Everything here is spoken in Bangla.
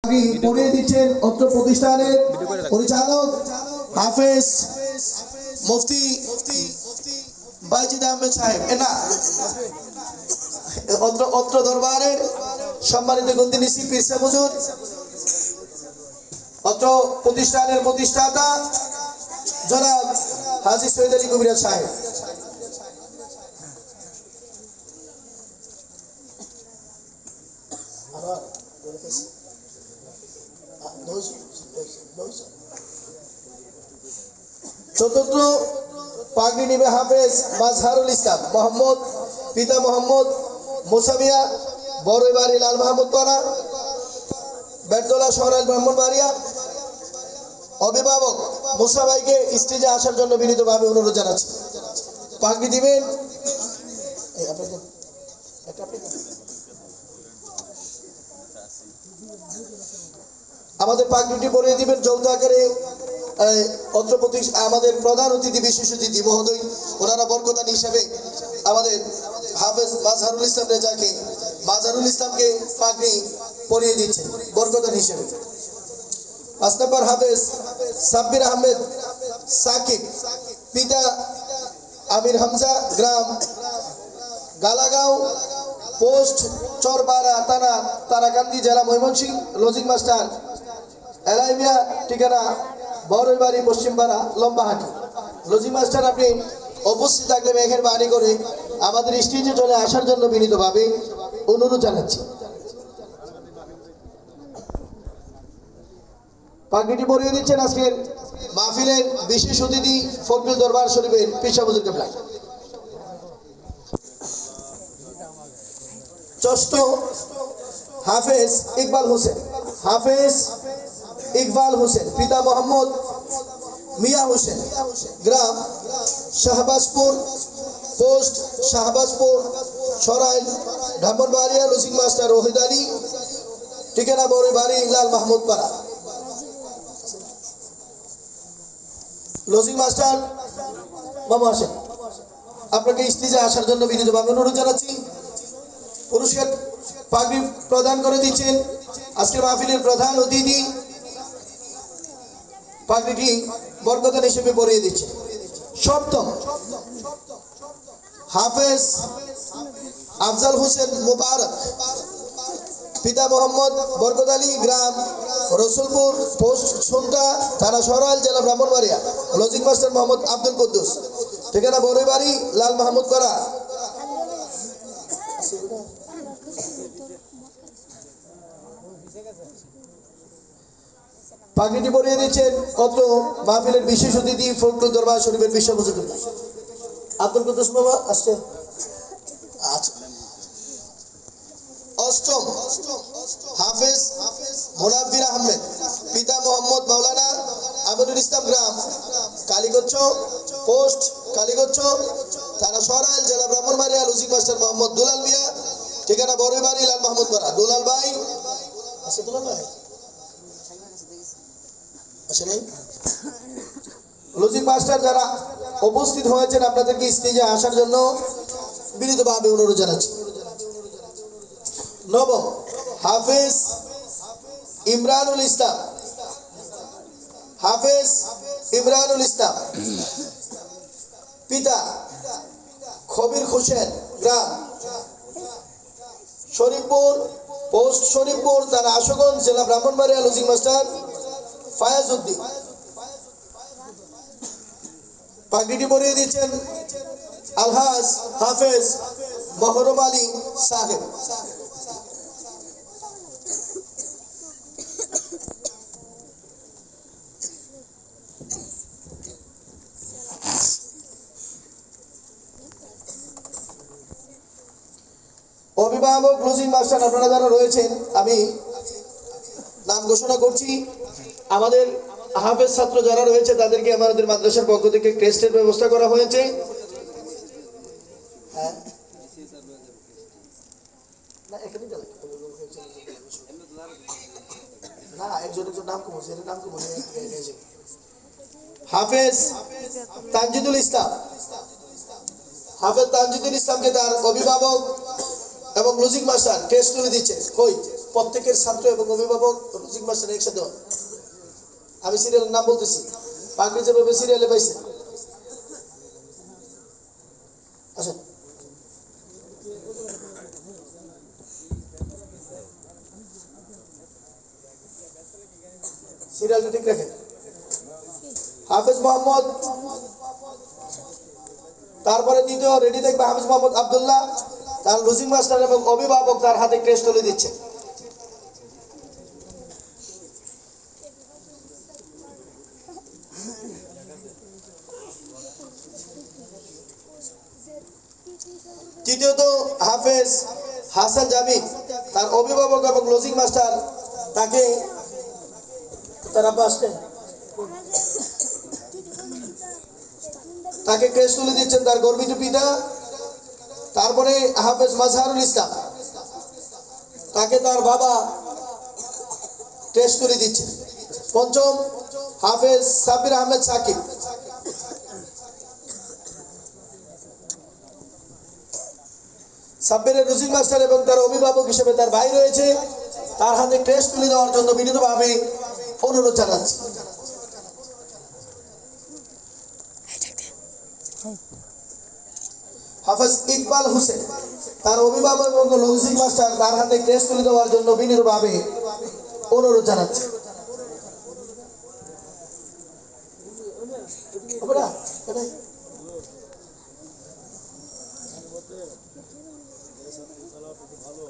পড়িয়ে দিচ্ছেন অত্র প্রতিষ্ঠানের পরিচালক হাফেজ মুফতি বাইজিদ আহমেদ সাহেব। অত্র দরবারের সম্মানিত গন্দিনিসি পীর সাহেব হুজুর, অত্র প্রতিষ্ঠানের প্রতিষ্ঠাতা জনাব হাজী সৈয়দ আলী কবির সাহেব। চতুর্থ পাগড়ি নিবে হাফেজ মাজহারুল ইসলাম মোহাম্মদ, পিতা মোহাম্মদ মোসামিয়া, বড় বাড়ি লাল মাহমুদ পাড়া, বেটতলা শহরাইল ব্রাহ্মণবাড়িয়া। অভিভাবক মুসা ভাইকে স্টেজে আসার জন্য বিনীতভাবে অনুরোধ জানাচ্ছি। পাগড়ি দিবেন আমাদের পাগড়িটি পরিয়ে দিবেন যৌথ আকারে আমাদের প্রধান অতিথি বিশেষ অতিথি মহোদয়, ওনারা বরকতান হিসেবে আমাদের হাফেজ মাজহারুল ইসলাম রেজাকে, মাজহারুল ইসলামকে পাগড়ি পরিয়ে দিচ্ছেন বরকতান হিসেবে। 5 নম্বর হাফেজ সাব্বির আহমেদ সাকিব, পিতা আমির হামজা, গ্রাম গালাগাঁও, পোস্ট চরপাড়া থানা তারাকান্দি, জেলা ময়মনসিংহ। লজিং মাস্টার এলাইমিয়া, ঠিকানা বড়বাড়ি পশ্চিমপাড়া লম্বাহাটি। লজিং মাস্টার আপনি উপস্থিত থাকলে মেহেরবানি করে আমাদের স্টেজে চলে আসার জন্য বিনীতভাবে অনুরোধ জানাচ্ছি। পাগড়িটি পরিয়ে দিচ্ছেন আজকের মাহফিলের বিশেষ অতিথি ফখরুল দরবার শরীফের পীর সাহেব হুজুর কেবলা। ষষ্ঠ হাফেজ ইকবাল হোসেন, হাফেজ ইকবাল হোসেন, পিতা মোহাম্মদ মিয়া হোসেন, গ্রাম Shahbazpur, post Shahbazpur, Sarail Brahmanbaria. Lodging master Ohid Ali, ঠিকানা বড় বাড়ি লাল মাহমুদ পাড়া। লজিং মাস্টার মামা আসেন, আপনাকে স্টেজে আসার জন্য বিনীতভাবে অনুরোধ জানাচ্ছি। পুরস্কার পাগড়ি প্রদান করে দিচ্ছেন আজকের মাহফিলের প্রধান অতিথি, পাগড়িটি বরকতান হিসেবে পরিয়ে দিচ্ছে। সপ্তম হাফেজ আফজাল হোসেন মুবারক, পিতা মোহাম্মদ বরকত আলী, গ্রাম রসুলপুর, পোস্ট সুন্তা, থানা সরাইল, জেলা ব্রাহ্মণবাড়িয়া। লজিং মাস্টার মোহাম্মদ আব্দুল কুদ্দুস, ঠিকানা বড়বাড়ি লাল মাহমুদ পাড়া। পাগড়িটি পরিয়ে দিচ্ছেন অত্র মাহফিলের বিশেষ অতিথি ফখরুল দরবার শরীফের বিশ্ব হুজুর আব্দুল কুদ্দুস মামা আসছে। অষ্টম হাফেজ মোনাব্বির আহমেদ, পিতা মোহাম্মদ মাওলানা আমিনুল ইসলাম, গ্রাম কালীগচ্ছ, পোস্ট কালীগচ্ছ, থানা সরাইল, জেলা ব্রাহ্মণবাড়িয়া। লজিং মাস্টার মোহাম্মদ দুলাল মিয়া, ঠিকানা বড়বাড়ি লাল মাহমুদ পাড়া। দুলাল ভাই আছে, দুলাল ভাই আছে নাই? লজিং মাস্টার যারা উপস্থিত হয়েছেন আপনাদেরকে স্টেজে আসার জন্য বিনীতভাবে অনুরোধ জানাচ্ছি। নবম হাফেজ ইমরানুল ইসলাম, হাফেজ ইমরানুল ইসলাম, পিতা খবির হোসেন, গ্রাম শরীফপুর, পোস্ট শরীফপুর, থানা আশুগঞ্জ, জেলা ব্রাহ্মণবাড়িয়া। Lodging master Fayaz Uddin. পাগড়িটি পরিয়ে দিচ্ছেন আলহাজ হাফেজ মহরম আলী সাহেব। অভিভাবক লজিং মাস্টার আপনারা যারা রয়েছেন, আমি নাম ঘোষণা করছি। আমাদের হাফেজ ছাত্র যারা রয়েছে তাদেরকে আমাদের মাদ্রাসার পক্ষ থেকে টেস্টের ব্যবস্থা করা হয়েছে। হাফেজ তানজিদুল ইসলাম, হাফেজ তানজিদুল ইসলামকে তার অভিভাবক এবং লজিং মাস্টার টেস্ট করে দিচ্ছে। কই প্রত্যেকের ছাত্র এবং অভিভাবক রুজিক মাস্টার একসাথে হন। আমি সিরিয়ালের নাম বলতেছি, পাগড়ি যেভাবে সিরিয়ালে পাইছে। আচ্ছা, সিরিয়ালটা ঠিক রাখেন। হাফেজ মোহাম্মদ, তারপরে দ্বিতীয় রেডি দেখবে হাফেজ মোহাম্মদ আব্দুল্লাহ, তার রুজিক মাস্টার এবং অভিভাবক তার হাতে ক্রেস্ট তুলে দিচ্ছে। তৃতীয়ত হাফেজ হাসান জামিদ, তার অভিভাবক এবং লজিক মাস্টার তাকে তারা আসছেন, তাকে ক্রেস্ট তুলে দিচ্ছেন তার গর্বিত পিতা। তারপরে হাফেজ মাজহারুল ইসলাম, তাকে তার বাবা ক্রেস্ট তুলে দিচ্ছে। পঞ্চম হাফেজ সাব্বির আহমেদ সাকিব, সাব্বিরের রুজিক মাস্টার এবং তার অভিভাবক হিসেবে তার ভাই রয়েছে, তার হাতে ক্রেস্ট তুলে দেওয়ার জন্য বিনীতভাবে অনুরোধ জানাচ্ছি। হাফেজ ইকবাল হোসেন, তার অভিভাবক এবং লজিক মাস্টার তার হাতে ক্রেস্ট তুলে দেওয়ার জন্য বিনীতভাবে অনুরোধ জানাচ্ছি। ভালো